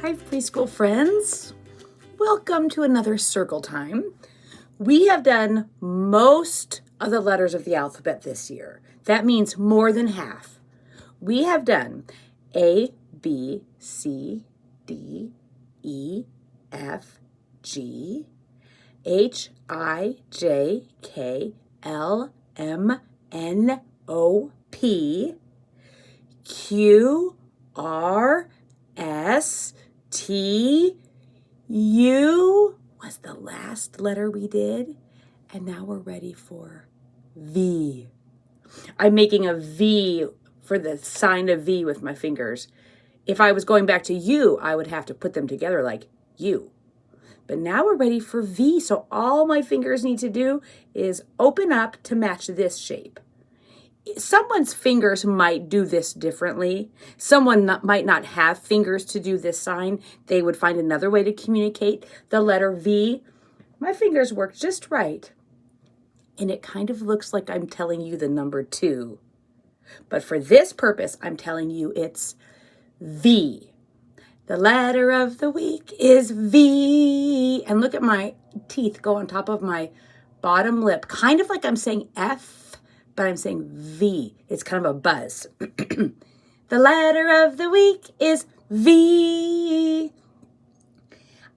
Hi, preschool friends. Welcome to another circle time. We have done most of the letters of the alphabet this year. That means more than half. We have done A, B, C, D, E, F, G, H, I, J, K, L, M, N, O, P, Q, R, S, T, U was the last letter we did, and now we're ready for V. I'm making a V for the sign of V with my fingers. If I was going back to U, I would have to put them together like U. But now we're ready for V, so all my fingers need to do is open up to match this shape. Someone's fingers might do this differently. Someone might not have fingers to do this sign. They would find another way to communicate the letter V. My fingers work just right. And it kind of looks like I'm telling you the number 2. But for this purpose, I'm telling you it's V. The letter of the week is V. And look at my teeth go on top of my bottom lip, kind of like I'm saying F, but I'm saying V. It's kind of a buzz. The letter of the week is V.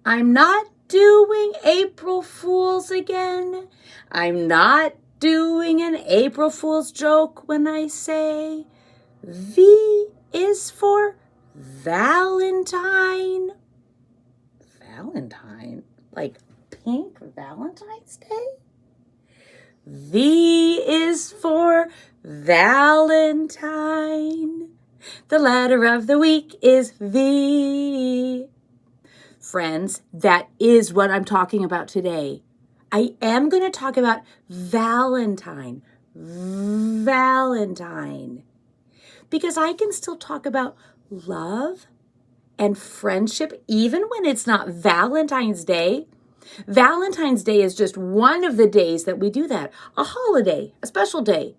I'm not doing April Fools again. I'm not doing an April Fool's joke when I say V is for Valentine. Valentine? Like pink Valentine's Day? V is for Valentine. The letter of the week is V. Friends, that is what I'm talking about today. I am going to talk about Valentine. Valentine. Because I can still talk about love and friendship even when it's not Valentine's Day. Valentine's Day is just one of the days that we do that. A holiday, a special day.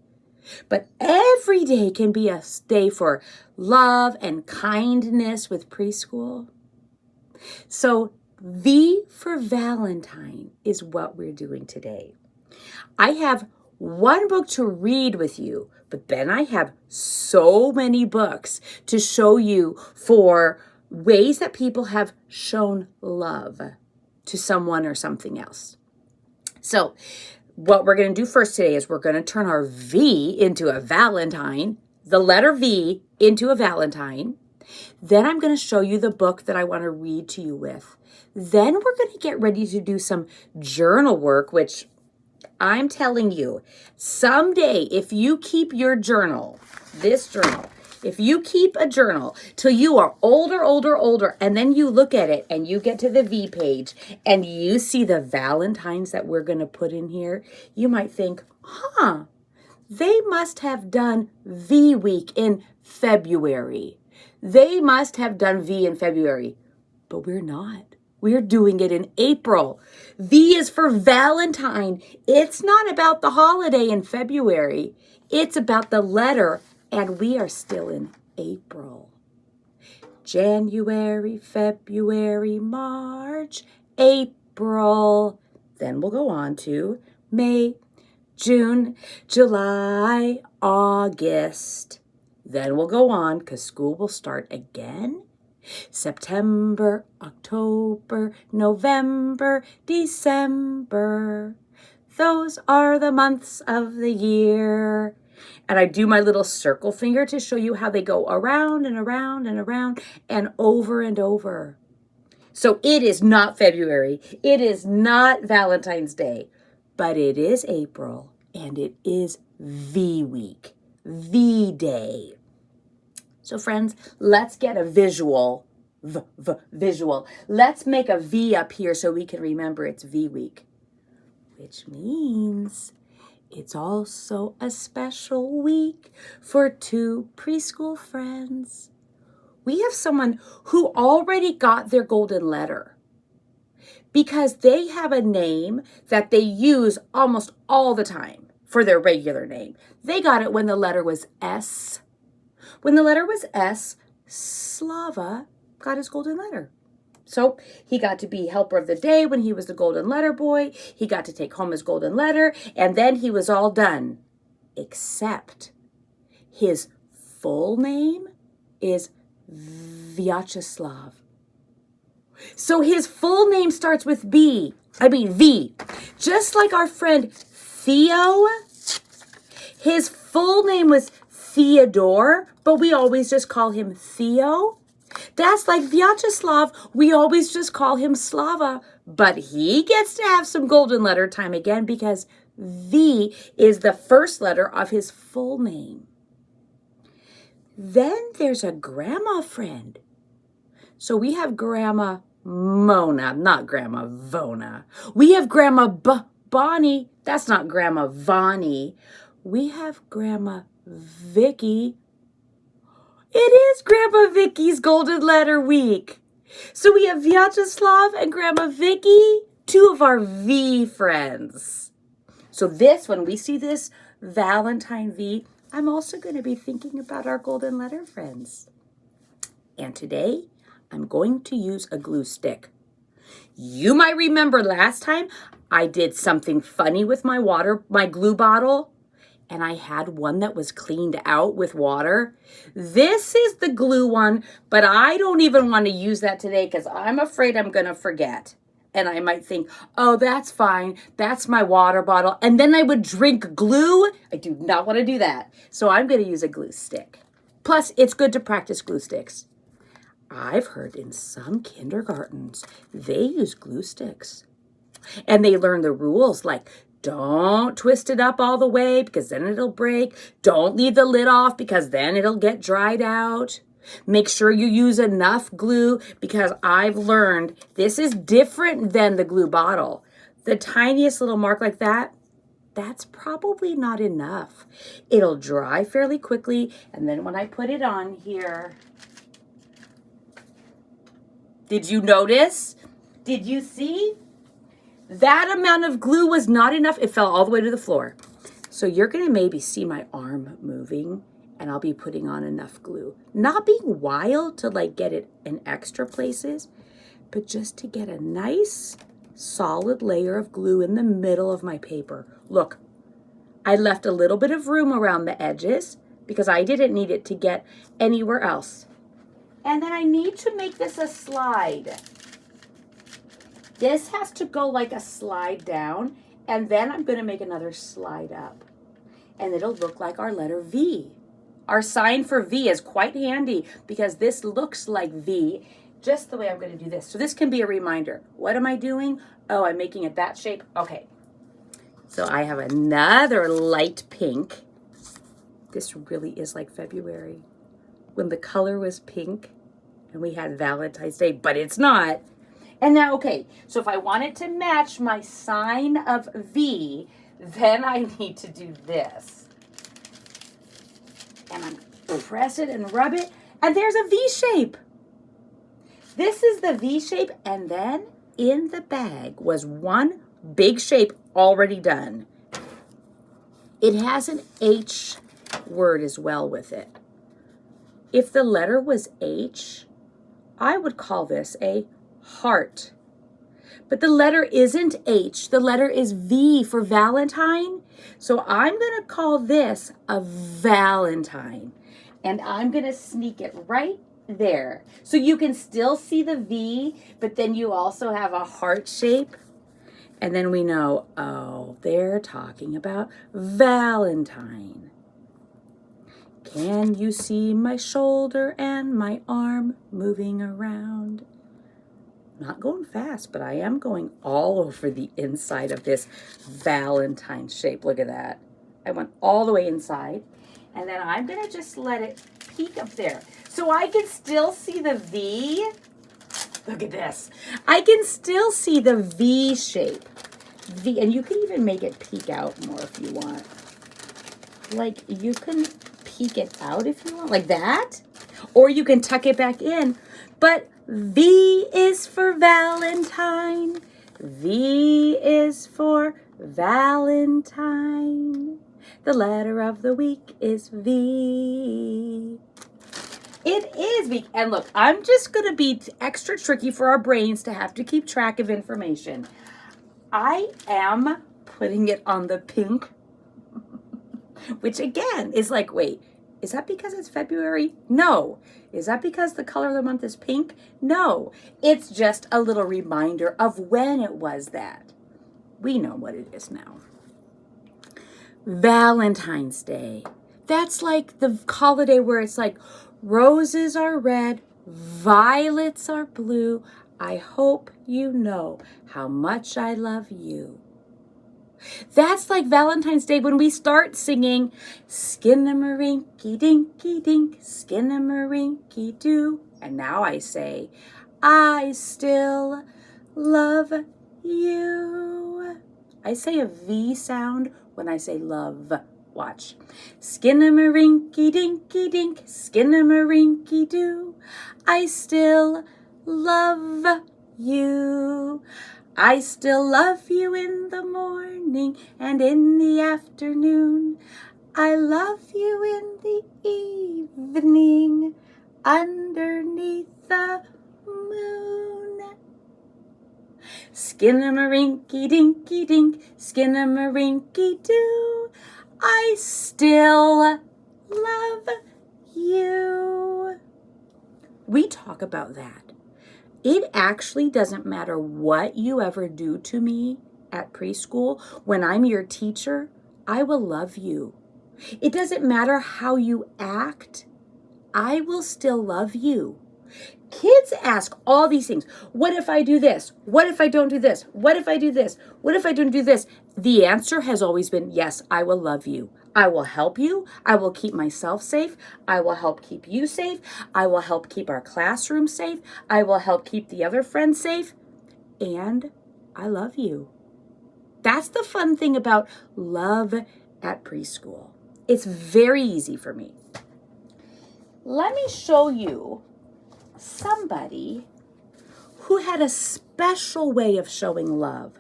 But every day can be a day for love and kindness with preschool. So V for Valentine is what we're doing today. I have one book to read with you, but then I have so many books to show you for ways that people have shown love to someone or something else. So what we're going to do first today is we're going to turn our V into a Valentine, the letter V into a Valentine. Then I'm going to show you the book that I want to read to you with. Then we're going to get ready to do some journal work, which I'm telling you, someday if you keep your journal, this journal, if you keep a journal till you are older, and then you look at it and you get to the V page and you see the Valentines that we're going to put in here, you might think, they must have done V week in February. They must have done V in February, but we're not. We're doing it in April. V is for Valentine. It's not about the holiday in February. It's about the letter, and we are still in April. January, February, March, April. Then we'll go on to May, June, July, August. Then we'll go on because school will start again. September, October, November, December. Those are the months of the year. And I do my little circle finger to show you how they go around and around and around and over. So it is not February. It is not Valentine's Day, but it is April and it is V week, V day. So friends, let's get a visual. Visual. Let's make a V up here so we can remember it's V week, which means it's also a special week for 2 preschool friends. We have someone who already got their golden letter because they have a name that they use almost all the time for their regular name. They got it when the letter was S. When the letter was S, Slava got his golden letter. So he got to be helper of the day when he was the golden letter boy. He got to take home his golden letter, and then he was all done. Except his full name is Vyacheslav. So his full name starts with V. Just like our friend Theo, his full name was Theodore, but we always just call him Theo. That's like Vyacheslav. We always just call him Slava, but he gets to have some golden letter time again because V is the first letter of his full name. Then there's a grandma friend. So we have Grandma Mona, not Grandma Vona. We have Grandma Bonnie. That's not Grandma Vonnie. We have Grandma Vicky. It is Grandma Vicky's Golden Letter Week. So we have Vyacheslav and Grandma Vicky, two of our V friends. So when we see this Valentine V, I'm also going to be thinking about our Golden Letter friends. And today, I'm going to use a glue stick. You might remember last time I did something funny with my glue bottle, and I had one that was cleaned out with water. This is the glue one, but I don't even want to use that today because I'm afraid I'm going to forget. And I might think, oh, that's fine. That's my water bottle. And then I would drink glue. I do not want to do that. So I'm going to use a glue stick. Plus, it's good to practice glue sticks. I've heard in some kindergartens, they use glue sticks. And they learn the rules like, don't twist it up all the way because then it'll break. Don't leave the lid off because then it'll get dried out. Make sure you use enough glue because I've learned this is different than the glue bottle. The tiniest little mark like that, that's probably not enough. It'll dry fairly quickly, and then when I put it on here, did you notice? Did you see? That amount of glue was not enough. It fell all the way to the floor. So you're going to maybe see my arm moving, and I'll be putting on enough glue. Not being wild to get it in extra places, but just to get a nice solid layer of glue in the middle of my paper. Look, I left a little bit of room around the edges because I didn't need it to get anywhere else. And then I need to make this a slide. This has to go like a slide down, and then I'm going to make another slide up. And it'll look like our letter V. Our sign for V is quite handy because this looks like V, just the way I'm going to do this. So this can be a reminder. What am I doing? Oh, I'm making it that shape. Okay. So I have another light pink. This really is like February when the color was pink and we had Valentine's Day, but it's not. And now, okay, so if I wanted to match my sign of V, then I need to do this. And I'm press it and rub it, and there's a V shape. This is the V shape, and then in the bag was one big shape already done. It has an H word as well with it. If the letter was H, I would call this a heart. But the letter isn't H. The letter is V for Valentine. So I'm going to call this a Valentine. And I'm going to sneak it right there. So you can still see the V, but then you also have a heart shape. And then we know, oh, they're talking about Valentine. Can you see my shoulder and my arm moving around? Not going fast, but I am going all over the inside of this Valentine shape. Look at that. I went all the way inside. And then I'm going to just let it peek up there. So I can still see the V. Look at this. I can still see the V shape. V, and you can even make it peek out more if you want. Like, you can peek it out if you want, like that. Or you can tuck it back in. But V is for Valentine. V is for Valentine. The letter of the week is V. It is. And look, I'm just going to be extra tricky for our brains to have to keep track of information. I am putting it on the pink, which again is like, wait, is that because it's February? No. Is that because the color of the month is pink? No. It's just a little reminder of when it was that. We know what it is now. Valentine's Day. That's like the holiday where it's like roses are red, violets are blue. I hope you know how much I love you. That's like Valentine's Day when we start singing Skinnamarink-y dinky dink, Skinnamarink-y doo. And now I say, I still love you. I say a V sound when I say love. Watch. Skinnamarink-y dinky dink, Skinnamarink-y doo. I still love you. I still love you in the morning and in the afternoon. I love you in the evening underneath the moon. Skinnamarink-y dinky dink, Skinnamarink-y doo. I still love you. We talk about that. It actually doesn't matter what you ever do to me at preschool. When I'm your teacher, I will love you. It doesn't matter how you act. I will still love you. Kids ask all these things. What if I do this? What if I don't do this? What if I do this? What if I don't do this? The answer has always been, yes, I will love you. I will help you. I will keep myself safe. I will help keep you safe. I will help keep our classroom safe. I will help keep the other friends safe. And I love you. That's the fun thing about love at preschool. It's very easy for me. Let me show you somebody who had a special way of showing love.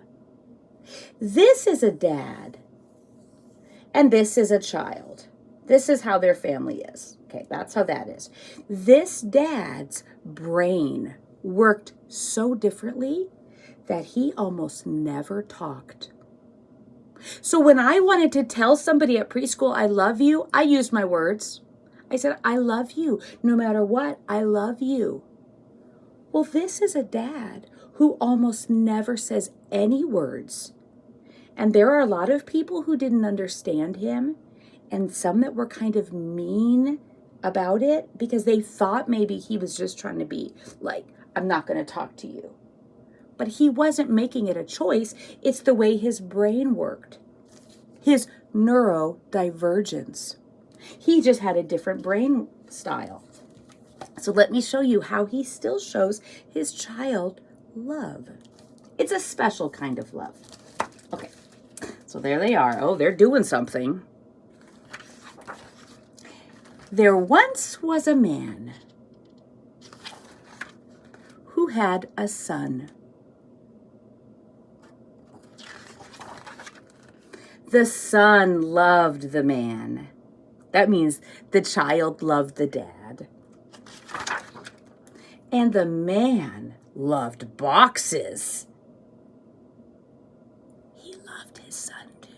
This is a dad, and this is a child. This is how their family is. Okay, that's how that is. This dad's brain worked so differently that he almost never talked. So when I wanted to tell somebody at preschool, I love you, I used my words. I said, I love you. No matter what, I love you. Well, this is a dad who almost never says any words. And there are a lot of people who didn't understand him, and some that were kind of mean about it because they thought maybe he was just trying to be like, I'm not going to talk to you. But he wasn't making it a choice. It's the way his brain worked. His neurodivergence. He just had a different brain style. So let me show you how he still shows his child love. It's a special kind of love. Okay, so there they are. Oh, they're doing something. There once was a man who had a son. The son loved the man. That means the child loved the dad. And the man loved boxes. He loved his son too.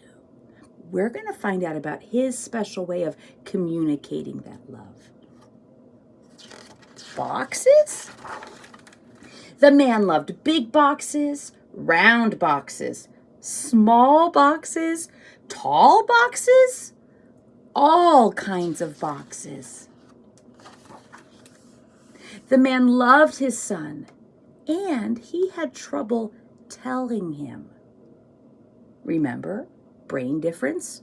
We're going to find out about his special way of communicating that love. Boxes? The man loved big boxes, round boxes, small boxes, tall boxes, all kinds of boxes. The man loved his son, and he had trouble telling him. Remember, brain difference?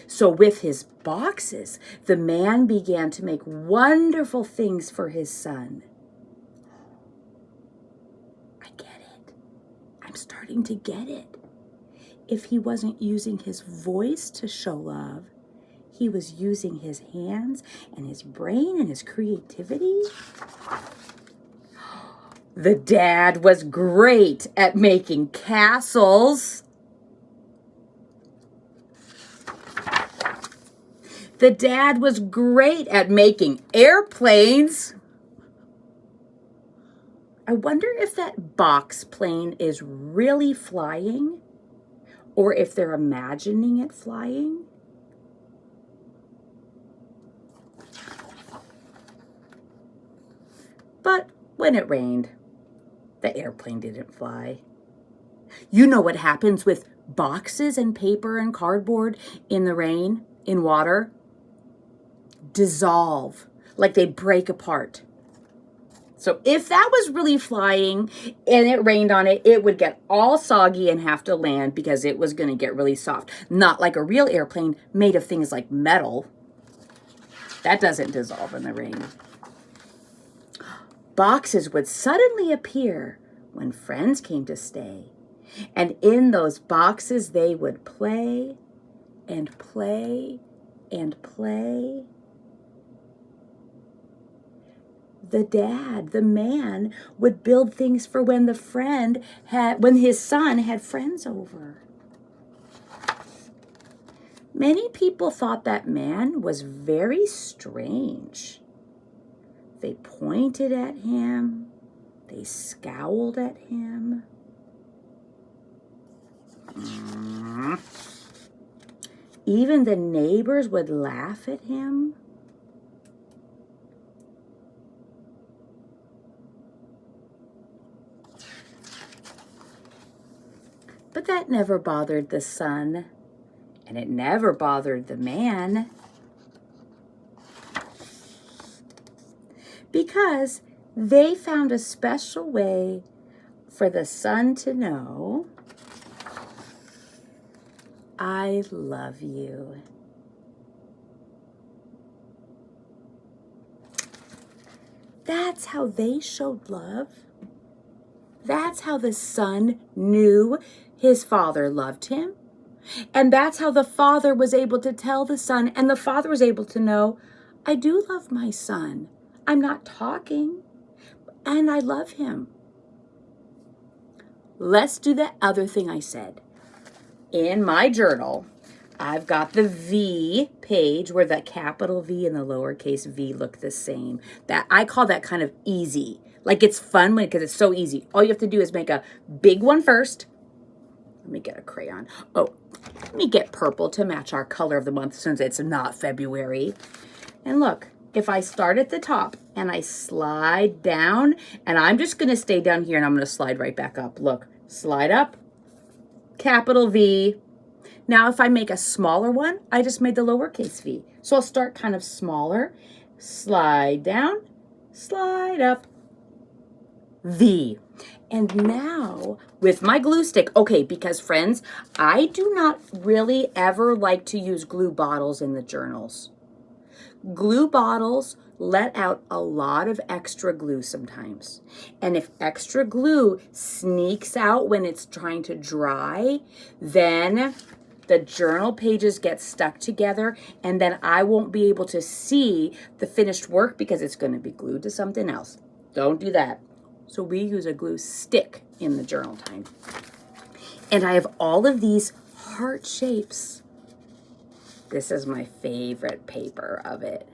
So with his boxes, the man began to make wonderful things for his son. I get it. I'm starting to get it. If he wasn't using his voice to show love, he was using his hands and his brain and his creativity. The dad was great at making castles. The dad was great at making airplanes. I wonder if that box plane is really flying or if they're imagining it flying. But when it rained, the airplane didn't fly. You know what happens with boxes and paper and cardboard in the rain, in water? Dissolve, like they break apart. So if that was really flying and it rained on it, it would get all soggy and have to land because it was going to get really soft. Not like a real airplane made of things like metal. That doesn't dissolve in the rain. Boxes would suddenly appear when friends came to stay. And in those boxes, they would play and play and play. The dad, the man, would build things for when his son had friends over. Many people thought that man was very strange. They pointed at him. They scowled at him. Even the neighbors would laugh at him. But that never bothered the son, and it never bothered the man, because they found a special way for the son to know, I love you. That's how they showed love. That's how the son knew his father loved him. And that's how the father was able to tell the son, and the father was able to know, I do love my son. I'm not talking, and I love him. Let's do that other thing I said. In my journal, I've got the V page where the capital V and the lowercase v look the same. That I call that kind of easy. Like it's fun because it's so easy. All you have to do is make a big one first. Let me get a crayon. Oh, let me get purple to match our color of the month since it's not February. And look, if I start at the top and I slide down, and I'm just going to stay down here and I'm going to slide right back up. Look, slide up, capital V. Now, if I make a smaller one, I just made the lowercase v. So I'll start kind of smaller, slide down, slide up, V. And now with my glue stick, okay, because friends, I do not really ever like to use glue bottles in the journals. Glue bottles let out a lot of extra glue sometimes. And if extra glue sneaks out when it's trying to dry, then the journal pages get stuck together, and then I won't be able to see the finished work because it's going to be glued to something else. Don't do that. So we use a glue stick in the journal time. And I have all of these heart shapes. This is my favorite paper of it.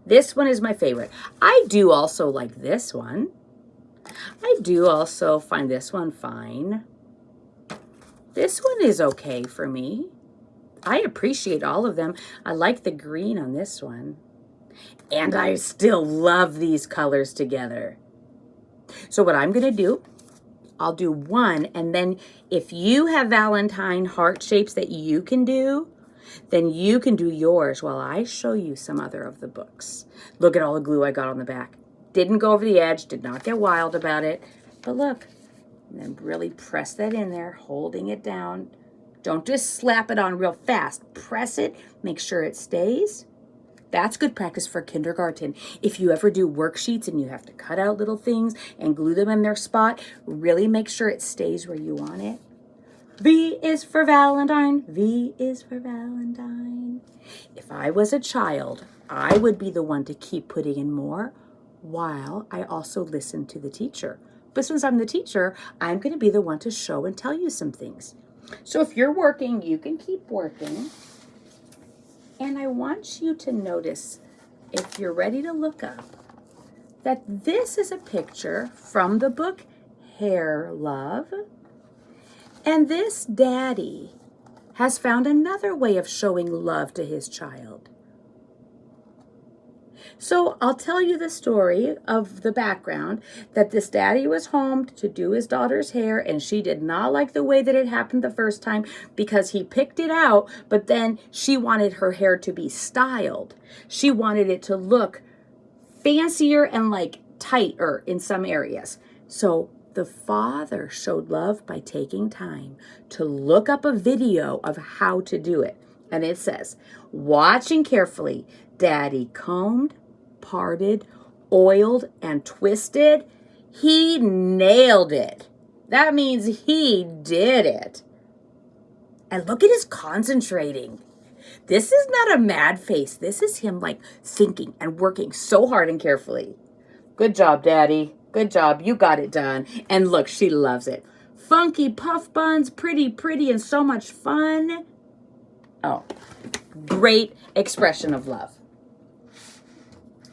This one is my favorite. I do also like this one. I do also find this one fine. This one is okay for me. I appreciate all of them. I like the green on this one. And I still love these colors together. So what I'm going to do, I'll do one, and then if you have Valentine heart shapes that you can do, then you can do yours while I show you some other of the books. Look at all the glue I got on the back. Didn't go over the edge, did not get wild about it, but look. And then really press that in there, holding it down. Don't just slap it on real fast. Press it, make sure it stays. That's good practice for kindergarten. If you ever do worksheets and you have to cut out little things and glue them in their spot, really make sure it stays where you want it. V is for Valentine. V is for Valentine. If I was a child, I would be the one to keep putting in more while I also listen to the teacher. But since I'm the teacher, I'm going to be the one to show and tell you some things. So if you're working, you can keep working. And I want you to notice, if you're ready to look up, that this is a picture from the book Hair Love. And this daddy has found another way of showing love to his child. So I'll tell you the story of the background, that this daddy was home to do his daughter's hair, and she did not like the way that it happened the first time because he picked it out, but then she wanted her hair to be styled. She wanted it to look fancier and like tighter in some areas. So the father showed love by taking time to look up a video of how to do it. And it says, watching carefully, daddy combed, parted, oiled, and twisted. He nailed it. That means he did it. And look at his concentrating. This is not a mad face. This is him like thinking and working so hard and carefully. Good job, Daddy. Good job. You got it done. And look, she loves it. Funky puff buns, pretty, and so much fun. Oh, great expression of love.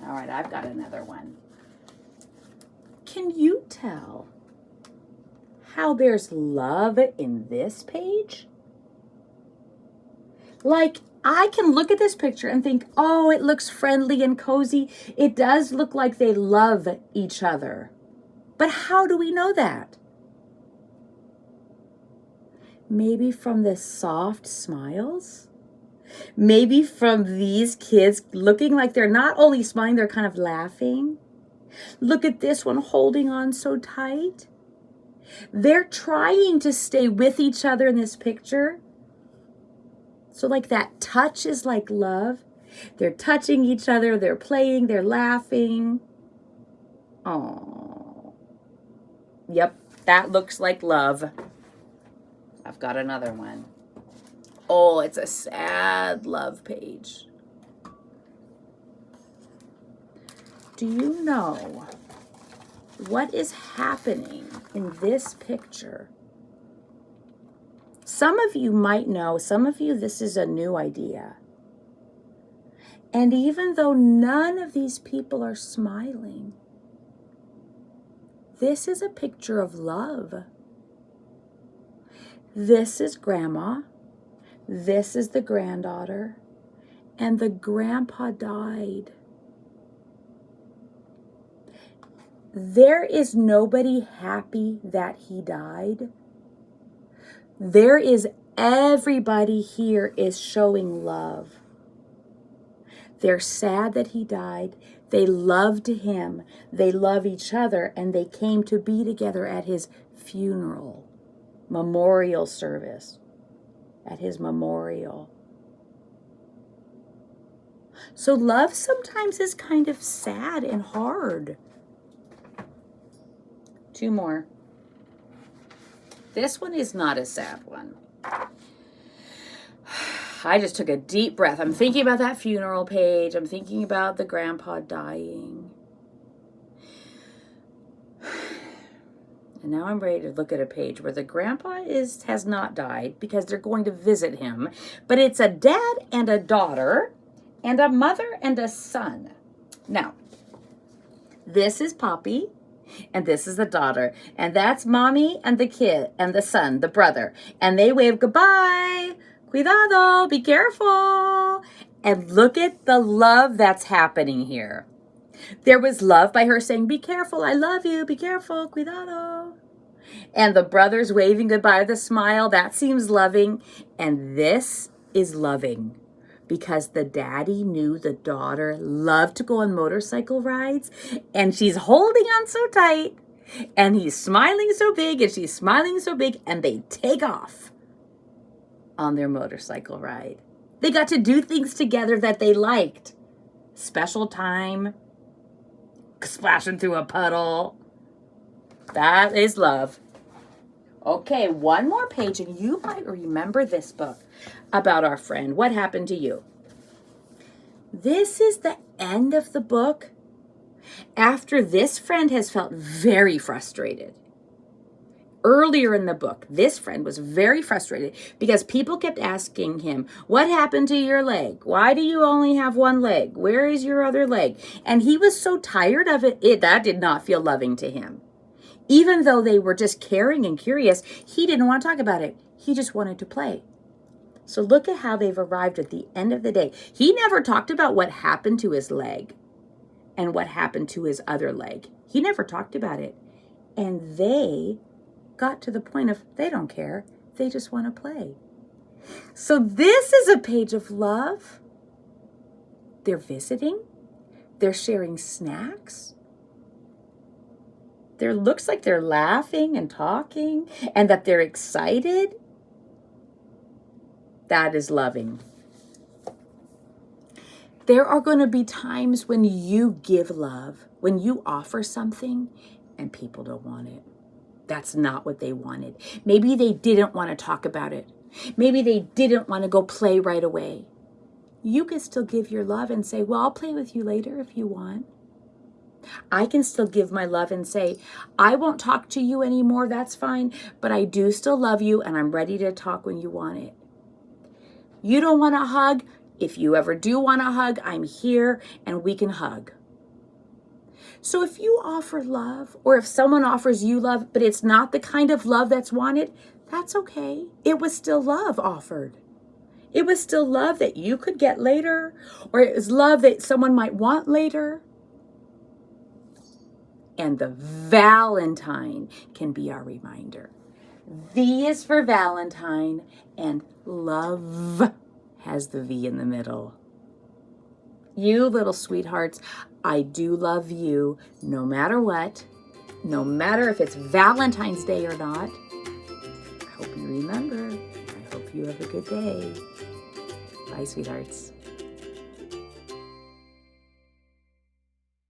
All right, I've got another one. Can you tell how there's love in this page? Like, I can look at this picture and think, oh, it looks friendly and cozy. It does look like they love each other. But how do we know that? Maybe from the soft smiles? Maybe from these kids looking like they're not only smiling, they're kind of laughing. Look at this one holding on so tight. They're trying to stay with each other in this picture. So like that touch is like love. They're touching each other, they're playing, they're laughing. Oh, yep, that looks like love. I've got another one. Oh, it's a sad love page. Do you know what is happening in this picture? Some of you might know, some of you, this is a new idea. And even though none of these people are smiling, this is a picture of love. This is Grandma. This is the granddaughter. And the grandpa died. There is nobody happy that he died. There is everybody here is showing love. They're sad that he died. They loved him. They love each other, and they came to be together at his funeral, memorial service, at his memorial. So love sometimes is kind of sad and hard. Two more. This one is not a sad one. I just took a deep breath. I'm thinking about that funeral page. I'm thinking about the grandpa dying. And now I'm ready to look at a page where the grandpa has not died because they're going to visit him. But it's a dad and a daughter and a mother and a son. Now, this is Poppy. And this is the daughter. And that's mommy and the kid and the son, the brother. And they wave goodbye. Cuidado, be careful. And look at the love that's happening here. There was love by her saying, be careful, I love you, be careful, cuidado. And the brothers waving goodbye with a smile, that seems loving. And this is loving. Because the daddy knew the daughter loved to go on motorcycle rides, and she's holding on so tight, and he's smiling so big, and she's smiling so big, and they take off on their motorcycle ride. They got to do things together that they liked. Special time, splashing through a puddle. That is love. Okay, one more page, and you might remember this book about our friend. What happened to you? This is the end of the book after this friend has felt very frustrated. Earlier in the book, this friend was very frustrated because people kept asking him, what happened to your leg? Why do you only have one leg? Where is your other leg? And he was so tired of it, that did not feel loving to him. Even though they were just caring and curious, he didn't want to talk about it. He just wanted to play. So look at how they've arrived at the end of the day. He never talked about what happened to his leg and what happened to his other leg. He never talked about it. And they got to the point of they don't care. They just want to play. So this is a page of love. They're visiting. They're sharing snacks. There looks like they're laughing and talking and that they're excited. That is loving. There are going to be times when you give love, when you offer something and people don't want it. That's not what they wanted. Maybe they didn't want to talk about it. Maybe they didn't want to go play right away. You can still give your love and say, well, I'll play with you later if you want. I can still give my love and say, I won't talk to you anymore, that's fine, but I do still love you and I'm ready to talk when you want it. You don't want a hug? If you ever do want a hug, I'm here and we can hug. So if you offer love, or if someone offers you love, but it's not the kind of love that's wanted, that's okay. It was still love offered. It was still love that you could get later, or it was love that someone might want later. And the Valentine can be our reminder. V is for Valentine, and love has the V in the middle. You little sweethearts, I do love you no matter what, no matter if it's Valentine's Day or not. I hope you remember. I hope you have a good day. Bye, sweethearts.